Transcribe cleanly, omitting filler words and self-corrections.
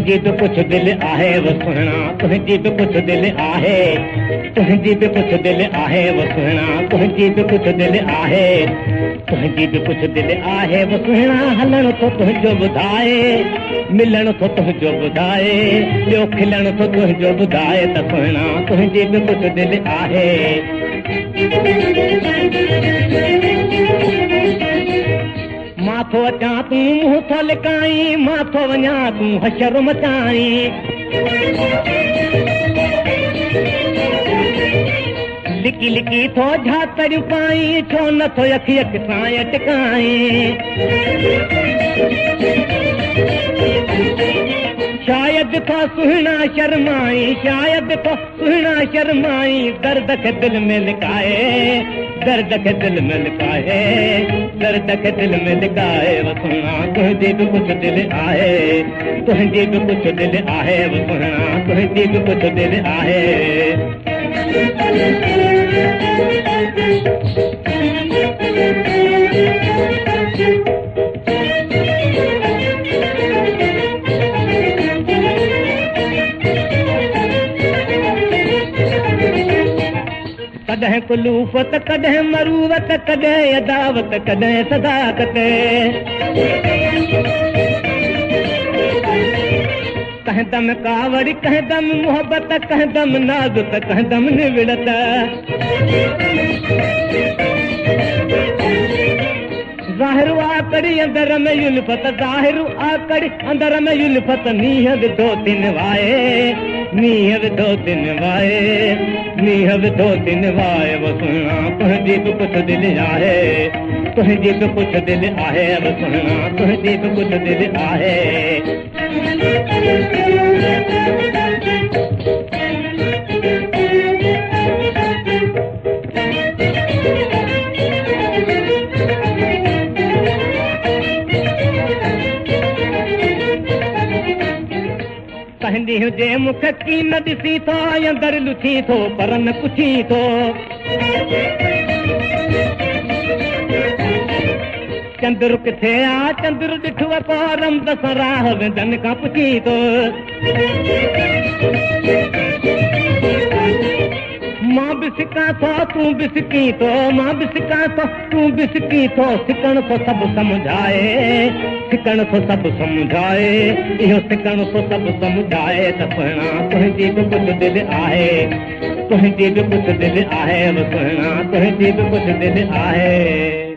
तुझी भी कुछ दिल आहे वो सुहिणा, तुझी भी कुछ दिल आहे, तुझी भी कुछ दिल आहे वो सुहिणा, तुझी भी कुछ दिल आहे, तुझी भी कुछ दिल आहे वो सुहिणा। हलण थो तुंहिंजो ॿुधाए, मिलण थो तुंहिंजो ॿुधाए, ॿियो खिलण थो तुंहिंजो ॿुधाए त सुहिणा तुझी भी कुछ दिल आहे। माथो अचां तूं मुंहुं थो लिकाई, माथो वञा तूं हशर मचाई, लिकी लिकी थो झातरियूं पाई, छो नथो अखि अखि सां अटकाई। शायद थो सुहिणा शर्माई, शायद थो सुहिणा शर्माई, दर्द खे दिल में लिकाए, दर्द खे दिल में लिकाए, दर्द खे दिल में लिकाए वो सुहिणा तुझी भी कुछ दिल आहे, तुझी भी कुछ दिल आहे वो सुहिणा तुझी भी कुछ दिल आहे। कॾहिं कुलूफ़त, कॾहिं मरूवत, कॾहिं अदावत, कॾहिं सदाकत, कहीं दम कावड़ी, कहीं दम मोहब्बत, कहीं दम नाज़ुक, कहीं दम निविड़त। ज़ाहिर आकड़ी अंदर में युल्फत, ज़ाहिर आकड़ी अंदर में युल्फत, नीह विधो तिन वाए, नीह विधो तिन वाए, नीह विधो तिन वाए वो सुहिणा तुझी भी कुछ दिल आहे, तुझी भी कुछ दिल आहे वो सुहिणा तुझी भी कुछ दिल आहे। कहंदी हुजे मुख की न ॾिसी थो, अंदर लुथी थो पर न पुछी थो, चंद्र किथे आ, चंद्र ॾिठो पोइ रमद सां राह वेंदनि खां पुछी थो। मां बि सिकां थो तूं बि सिकी थो, मां बि सिकां थो तूं बि सिकी थो, सिकण थो सभु समुझाए, सिकण थो सभु समुझाए, इहो सिकण थो सभु समुझाए त सुहिणा तुंहिंजी बि कुछ दिल आहे, तुंहिंजी बि कुछ दिल आहे वो सुहिणा तुंहिंजी बि कुछ दिल आहे।